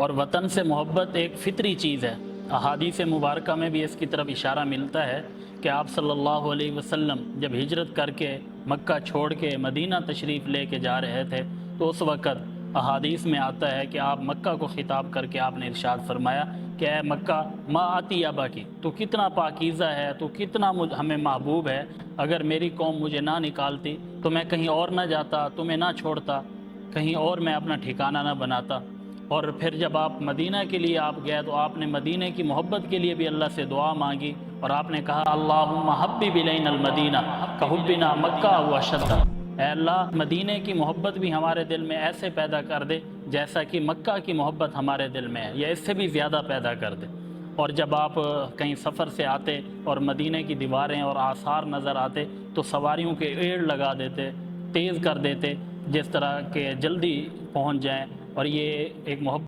اور وطن سے محبت ایک فطری چیز ہے۔ احادیث مبارکہ میں بھی اس کی طرف اشارہ ملتا ہے کہ آپ صلی اللہ علیہ وسلم جب ہجرت کر کے مکہ چھوڑ کے مدینہ تشریف لے کے جا رہے تھے تو اس وقت احادیث میں آتا ہے کہ آپ مکہ کو خطاب کر کے آپ نے ارشاد فرمایا کہ اے مکہ ما آتی ابا کی، تو کتنا پاکیزہ ہے، تو کتنا ہمیں محبوب ہے، اگر میری قوم مجھے نہ نکالتی تو میں کہیں اور نہ جاتا، تمہیں نہ چھوڑتا، کہیں اور میں اپنا ٹھکانہ نہ بناتا۔ اور پھر جب آپ مدینہ کے لیے آپ گئے تو آپ نے مدینہ کی محبت کے لیے بھی اللہ سے دعا مانگی، اور آپ نے کہا اللہم حبب الینا المدینہ کحبنا مکہ و اشد۔ اے اللہ مدینہ کی محبت بھی ہمارے دل میں ایسے پیدا کر دے جیسا کہ مکہ کی محبت ہمارے دل میں ہے، یا اس سے بھی زیادہ پیدا کر دے۔ اور جب آپ کہیں سفر سے آتے اور مدینہ کی دیواریں اور آثار نظر آتے تو سواریوں کے ایڑ لگا دیتے، تیز کر دیتے، جس طرح کہ جلدی پہنچ جائیں، اور یہ ایک محبت